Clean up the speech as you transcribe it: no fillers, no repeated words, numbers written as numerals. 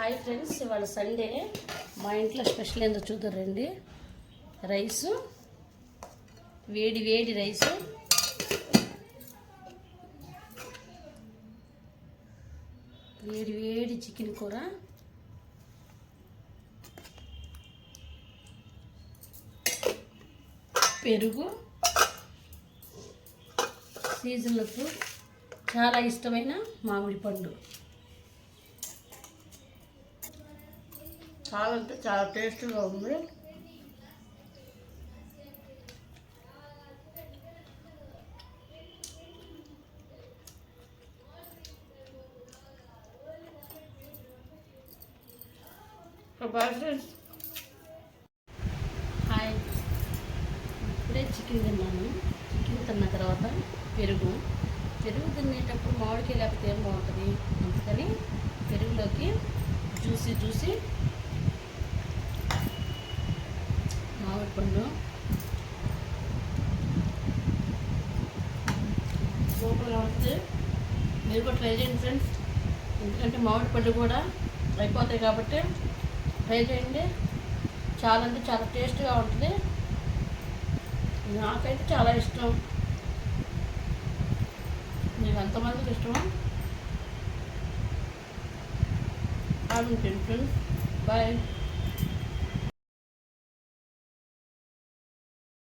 Hi friends, ఇవాళ Sunday మా ఇంట్లో స్పెషల్ ఏందో చూద్దారండి. రైసు, వేడి వేడి రైసు, వేడి వేడి చికెన్ కూర, పెరుగు, సీజన్లో చాలా ఇష్టమైన మామిడి పండు. చాలా అంటే చాలా టేస్టీగా ఉంది. హాయ్, ఇప్పుడే చికెన్ తిన్నాను. చికెన్ తిన్న తర్వాత పెరుగు తినేటప్పుడు మామిడికాయ లేకపోతే ఏం బాగుంటుంది, అందుకని పెరుగులోకి జ్యూసీ మామిడి పండు సూపర్గా ఉంటుంది. మీరు కూడా ట్రై చేయండి ఫ్రెండ్స్, ఎందుకంటే మామిడి పళ్ళు కూడా అయిపోతాయి కాబట్టి ట్రై చేయండి. చాలా అంటే చాలా టేస్ట్గా ఉంటుంది. నాకైతే చాలా ఇష్టం. మీకు ఎంతమందికి ఇష్టమో కామెంట్ చేయండి ఫ్రెండ్స్. బాయ్.